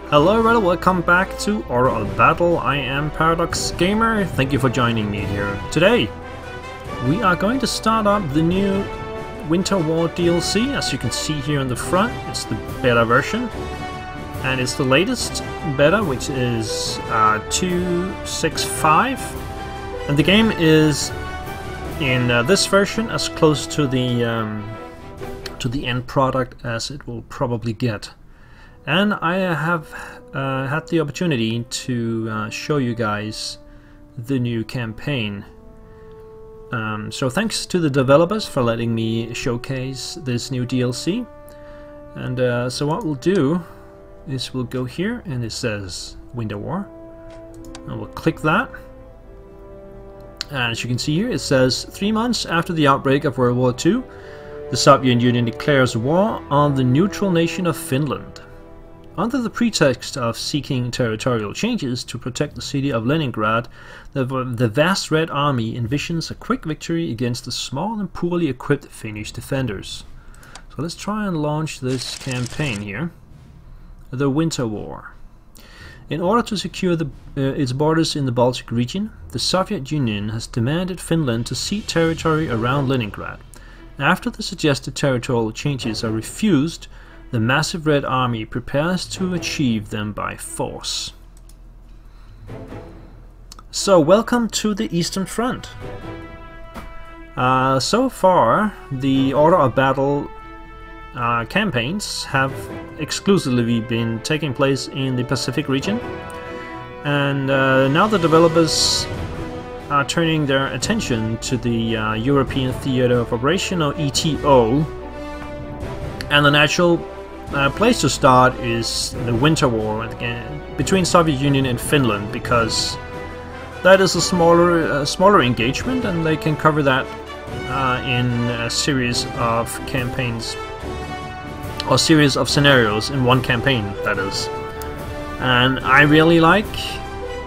Hello everybody, welcome back to Oral Battle. I am Paradox Gamer. Thank you for joining me here. Today we are going to start up the new Winter War DLC. As you can see here in the front, it's the beta version. And it's the latest beta, which is 2.6.5. And the game is in this version as close to the end product as it will probably get. And I have had the opportunity to show you guys the new campaign. So thanks to the developers for letting me showcase this new DLC. And so what we'll do is we'll go here and it says Winter War. And we'll click that. And as you can see here, it says 3 months after the outbreak of World War II, the Soviet Union declares war on the neutral nation of Finland. Under the pretext of seeking territorial changes to protect the city of Leningrad, the vast Red Army envisions a quick victory against the small and poorly equipped Finnish defenders. So let's try and launch this campaign here. The Winter War. In order to secure its borders in the Baltic region, the Soviet Union has demanded Finland to cede territory around Leningrad. After the suggested territorial changes are refused, the massive Red Army prepares to achieve them by force. So, welcome to the Eastern Front. So far, the Order of Battle campaigns have exclusively been taking place in the Pacific region. And now the developers are turning their attention to the European Theater of Operation, or ETO. And the natural place to start is the Winter War between Soviet Union and Finland, because that is a smaller engagement, and they can cover that in a series of campaigns, or series of scenarios in one campaign, that is. And I really like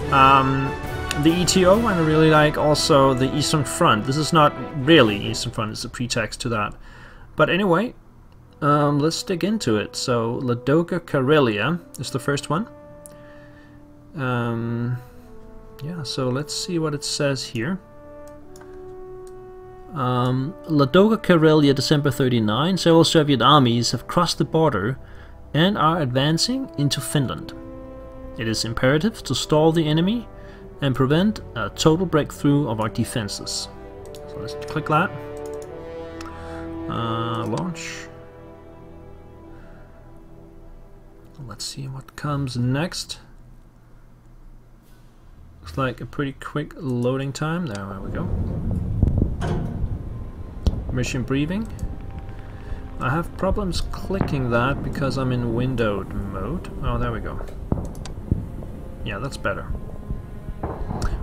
the ETO, and I really like also the Eastern Front. This is not really Eastern Front, it's a pretext to that. But anyway, let's dig into it. So, Ladoga, Karelia is the first one. Yeah, so let's see what it says here. Ladoga, Karelia, December 39. Several Soviet armies have crossed the border and are advancing into Finland. It is imperative to stall the enemy and prevent a total breakthrough of our defenses. So let's click that. Launch. Let's see what comes next. Looks like a pretty quick loading time. There we go. Mission briefing. I have problems clicking that because I'm in windowed mode. Oh, there we go. Yeah, that's better.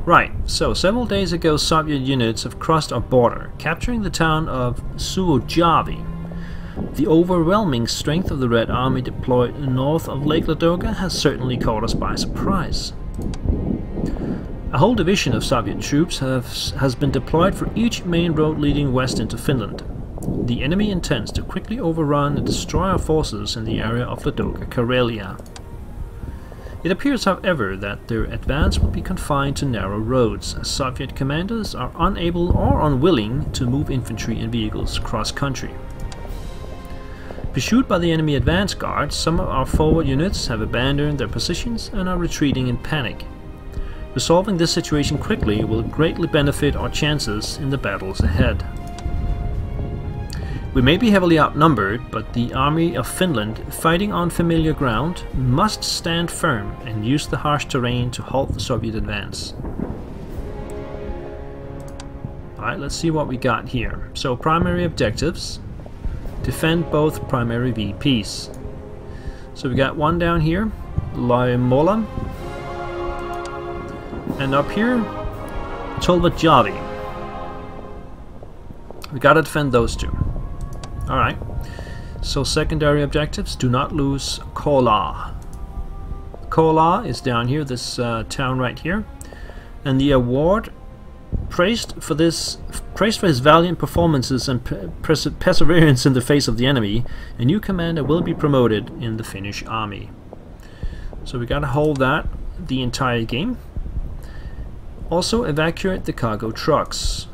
Right, so several days ago Soviet units have crossed our border, capturing the town of Suojavi. The overwhelming strength of the Red Army deployed north of Lake Ladoga has certainly caught us by surprise. A whole division of Soviet troops has been deployed for each main road leading west into Finland. The enemy intends to quickly overrun and destroy our forces in the area of Ladoga, Karelia. It appears, however, that their advance will be confined to narrow roads, as Soviet commanders are unable or unwilling to move infantry and vehicles cross-country. Pursued by the enemy advance guard, some of our forward units have abandoned their positions and are retreating in panic. Resolving this situation quickly will greatly benefit our chances in the battles ahead. We may be heavily outnumbered, but the army of Finland, fighting on familiar ground, must stand firm and use the harsh terrain to halt the Soviet advance. Alright, let's see what we got here. So, primary objectives. Defend both primary VPs. So we got one down here, Laimola, and up here, Tolvajavi. We gotta defend those two. Alright, so secondary objectives, do not lose Kola. Kola is down here, this town right here, and the award praised for his valiant performances and perseverance in the face of the enemy. A new commander will be promoted in the Finnish Army. So we gotta hold that the entire game. Also evacuate the cargo trucks.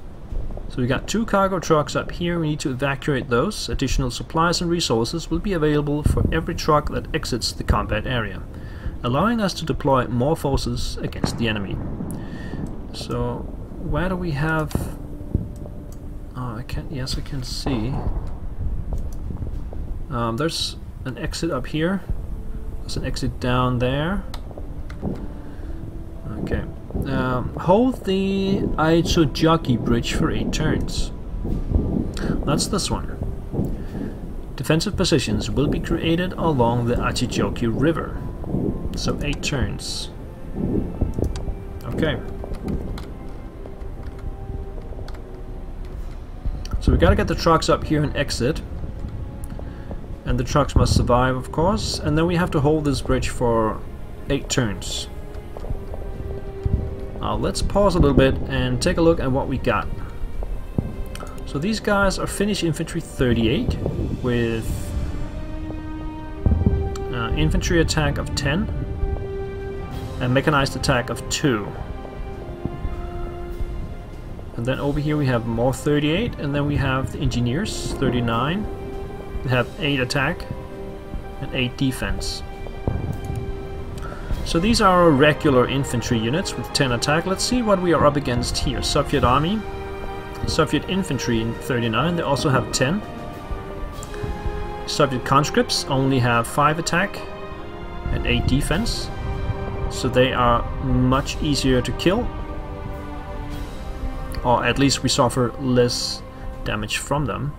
So we got 2 cargo trucks up here, we need to evacuate those. Additional supplies and resources will be available for every truck that exits the combat area, allowing us to deploy more forces against the enemy. So where do we have... Oh, yes, I can see. There's an exit up here. There's an exit down there. Okay. Hold the Aichojoki bridge for 8 turns. That's this one. Defensive positions will be created along the Aichojoki River. So 8 turns. Okay. So we gotta get the trucks up here and exit. And the trucks must survive, of course. And then we have to hold this bridge for 8 turns. Let's pause a little bit and take a look at what we got. So these guys are Finnish Infantry 38 with infantry attack of 10 and mechanized attack of 2. And then over here we have more 38, and then we have the engineers 39. They have 8 attack and 8 defense. So these are regular infantry units with 10 attack. Let's see what we are up against here. Soviet Army, Soviet Infantry in 39, they also have 10. Soviet conscripts only have 5 attack and 8 defense. So they are much easier to kill. Or at least we suffer less damage from them.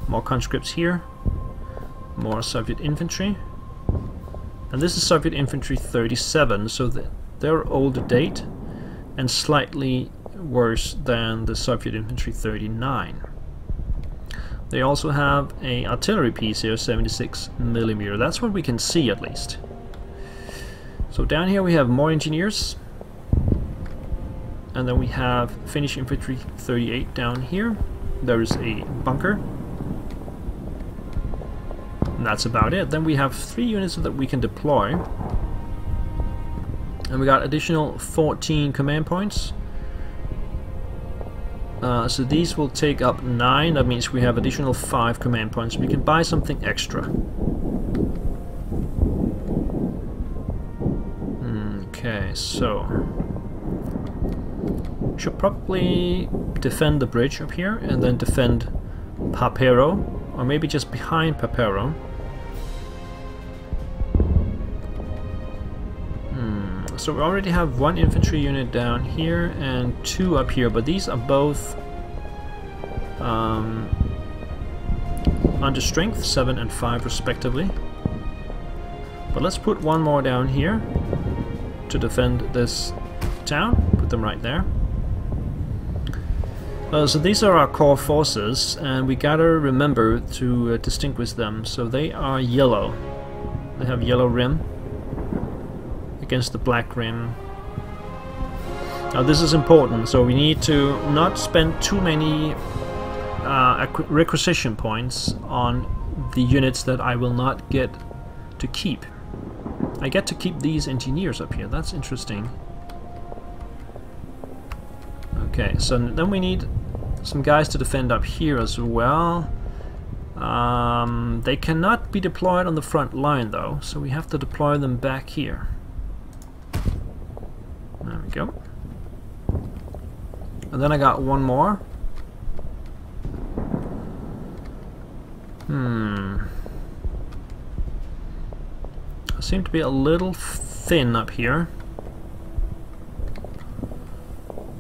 More conscripts here. More Soviet infantry. And this is Soviet Infantry 37, so they're older date and slightly worse than the Soviet Infantry 39. They also have a artillery piece here, 76mm. That's what we can see at least. So down here we have more engineers. And then we have Finnish Infantry 38 down here. There is a bunker. And that's about it. Then we have 3 units that we can deploy. And we got additional 14 command points. So these will take up 9. That means we have additional 5 command points. We can buy something extra. Okay, so... should probably defend the bridge up here and then defend Papero, or maybe just behind Papero. So we already have 1 infantry unit down here and 2 up here, but these are both under strength, 7 and 5 respectively. But let's put 1 more down here to defend this town. Put them right there. So these are our core forces, and we gotta remember to distinguish them. So they are yellow. They have yellow rim against the black rim. Now this is important, so we need to not spend too many requisition points on the units that I will not get to keep. I get to keep these engineers up here. That's interesting. Okay, so then we need some guys to defend up here as well. They cannot be deployed on the front line though, so we have to deploy them back here. There we go. And then I got 1 more. I seem to be a little thin up here,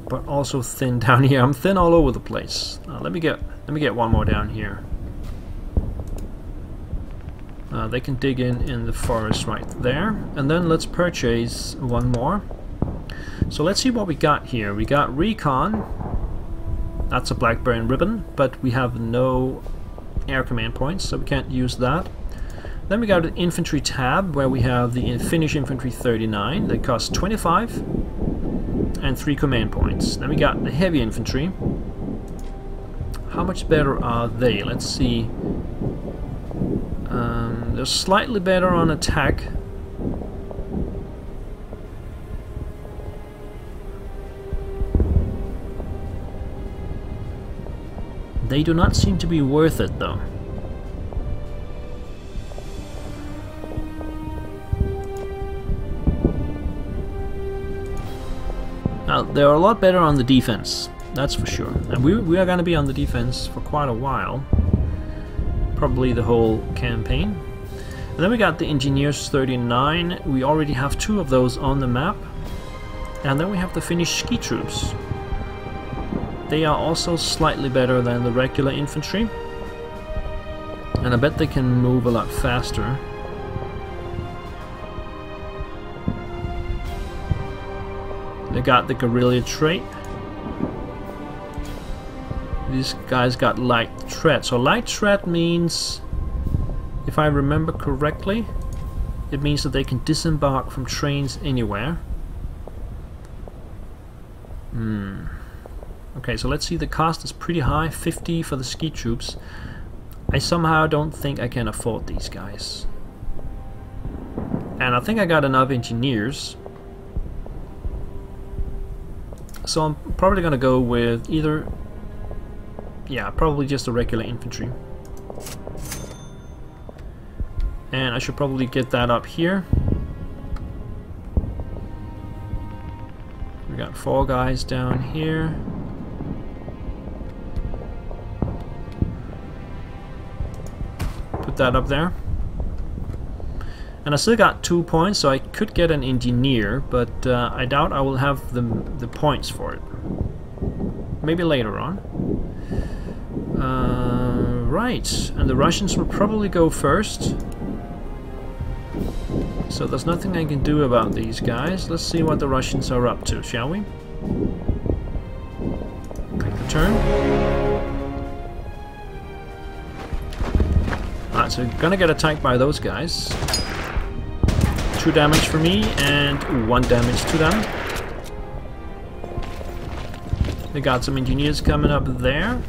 but also thin down here. I'm thin all over the place. Let me get 1 more down here. They can dig in the forest right there, and then let's purchase 1 more. So let's see what we got here. We got recon. That's a Blackburn ribbon, but we have no air command points, so we can't use that. Then we got an infantry tab where we have the Finnish Infantry 39 that costs 25 and 3 command points. Then we got the heavy infantry. How much better are they? Let's see. They're slightly better on attack They do not seem to be worth it though. Now, they're a lot better on the defense, that's for sure. And we are going to be on the defense for quite a while. Probably the whole campaign. And then we got the Engineers 39. We already have 2 of those on the map. And then we have the Finnish ski troops. They are also slightly better than the regular infantry. And I bet they can move a lot faster. They got the Karelia trait. These guys got light tread. So light tread means, if I remember correctly, it means that they can disembark from trains anywhere. Okay, so let's see, the cost is pretty high, 50 for the ski troops. I somehow don't think I can afford these guys. And I think I got enough engineers. So I'm probably gonna go with either, yeah, probably just the regular infantry. And I should probably get that up here. We got 4 guys down here. Put that up there. And I still got 2 points, so I could get an engineer, but I doubt I will have the points for it. Maybe later on. Right, and the Russians will probably go first. So there's nothing I can do about these guys. Let's see what the Russians are up to, shall we? Take the turn. Alright, so gonna get attacked by those guys. 2 damage for me and 1 damage to them. They got some engineers coming up there.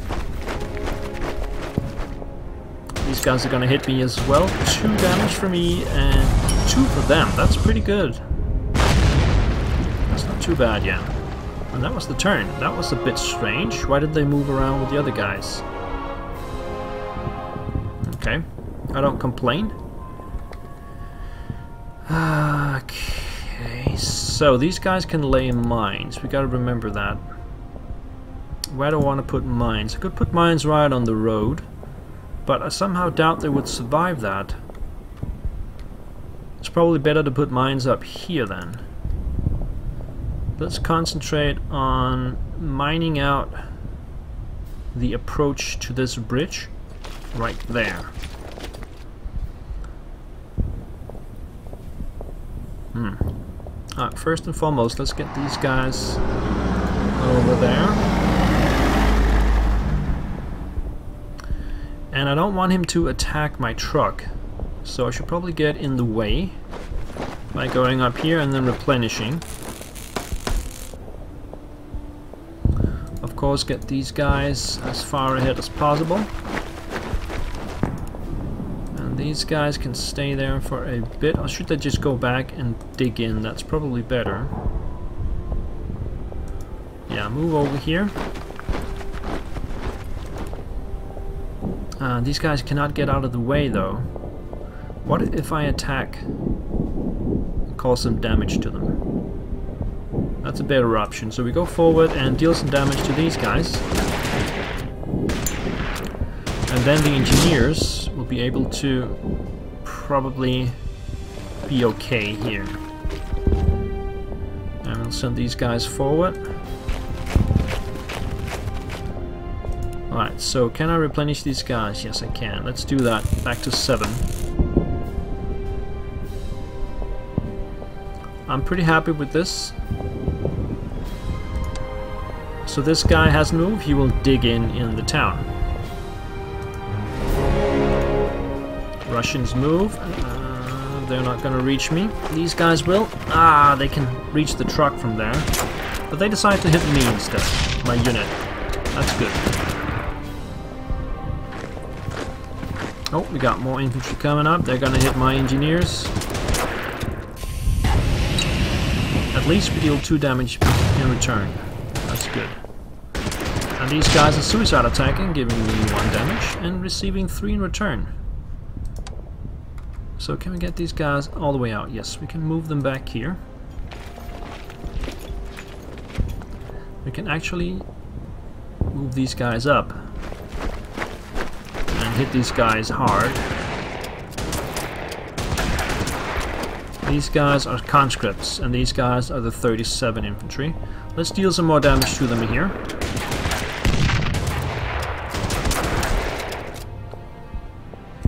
These guys are gonna hit me as well. 2 damage for me and 2 for them. That's pretty good. That's not too bad, yeah. And that was the turn. That was a bit strange. Why did they move around with the other guys? Okay. I don't complain. Okay, so these guys can lay mines. We gotta remember that. Where do I want to put mines? I could put mines right on the road, but I somehow doubt they would survive that. It's probably better to put mines up here then. Let's concentrate on mining out the approach to this bridge right there. Alright, first and foremost, let's get these guys over there. And I don't want him to attack my truck, so I should probably get in the way by going up here and then replenishing. Of course, get these guys as far ahead as possible. These guys can stay there for a bit, or should they just go back and dig in? That's probably better. Yeah, move over here. These guys cannot get out of the way though. What if I attack and cause some damage to them? That's a better option. So we go forward and deal some damage to these guys. And then the engineers will be able to probably be okay here. And we'll send these guys forward. Alright, so can I replenish these guys? Yes, I can. Let's do that. Back to 7. I'm pretty happy with this. So this guy hasn't moved. He will dig in the town. Russians move. They're not gonna reach me. These guys will. They can reach the truck from there. But they decide to hit me instead. My unit. That's good. Oh, we got more infantry coming up. They're gonna hit my engineers. At least we deal 2 damage in return. That's good. And these guys are suicide attacking, giving me 1 damage and receiving 3 in return. So can we get these guys all the way out? Yes, we can move them back here. We can actually move these guys up and hit these guys hard. These guys are conscripts and these guys are the 37 infantry. Let's deal some more damage to them here.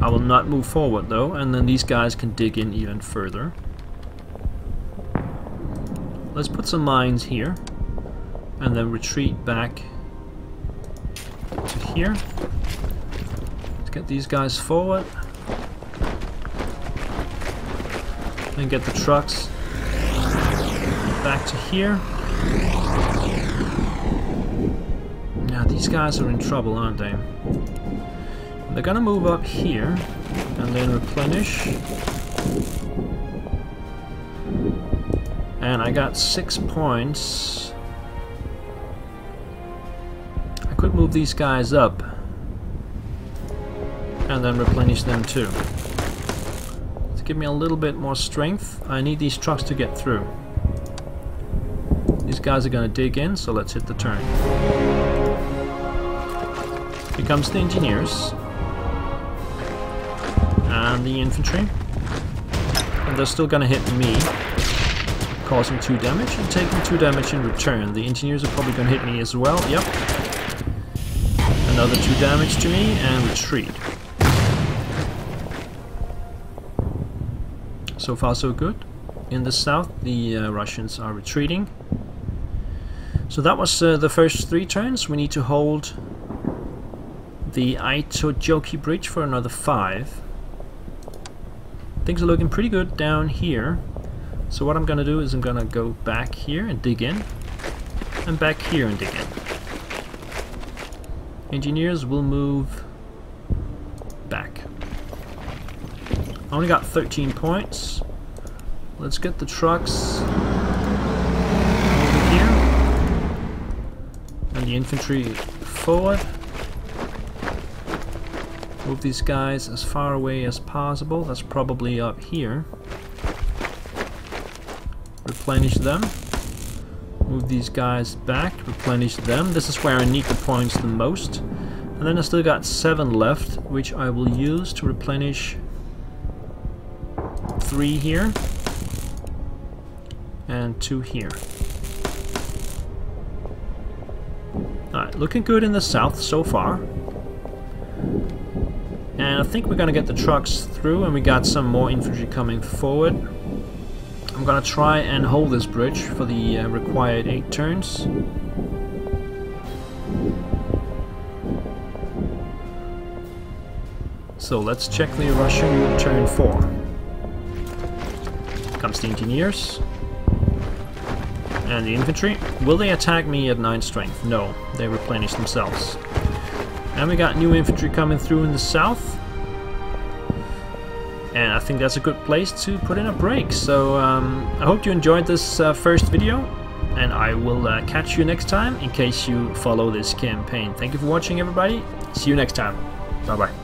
I will not move forward though, and then these guys can dig in even further. Let's put some mines here and then retreat back to here. Let's get these guys forward and get the trucks back to here. Now these guys are in trouble, aren't they? They're gonna move up here and then replenish. And I got 6 points. I could move these guys up and then replenish them too. To give me a little bit more strength, I need these trucks to get through. These guys are gonna dig in, so let's hit the turn. Here comes the engineers. And the infantry, and they're still gonna hit me, causing 2 damage and taking 2 damage in return. The engineers are probably gonna hit me as well. Yep, another 2 damage to me and retreat. So far so good. In the south the Russians are retreating. So that was the first 3 turns. We need to hold the Aitojoki bridge for another 5. Things are looking pretty good down here. So what I'm gonna do is I'm gonna go back here and dig in, and back here and dig in. Engineers will move back. I only got 13 points. Let's get the trucks over here and the infantry forward. Move these guys as far away as possible. That's probably up here. Replenish them. Move these guys back. Replenish them. This is where I need the points the most. And then I still got 7 left, which I will use to replenish 3 here and 2 here. Alright, looking good in the south so far. And I think we're gonna get the trucks through, and we got some more infantry coming forward. I'm gonna try and hold this bridge for the required 8 turns. So let's check the Russian turn 4. Comes the engineers. And the infantry. Will they attack me at 9 strength? No, they replenish themselves. And we got new infantry coming through in the south. And I think that's a good place to put in a break. So I hope you enjoyed this first video. And I will catch you next time in case you follow this campaign. Thank you for watching, everybody. See you next time. Bye bye.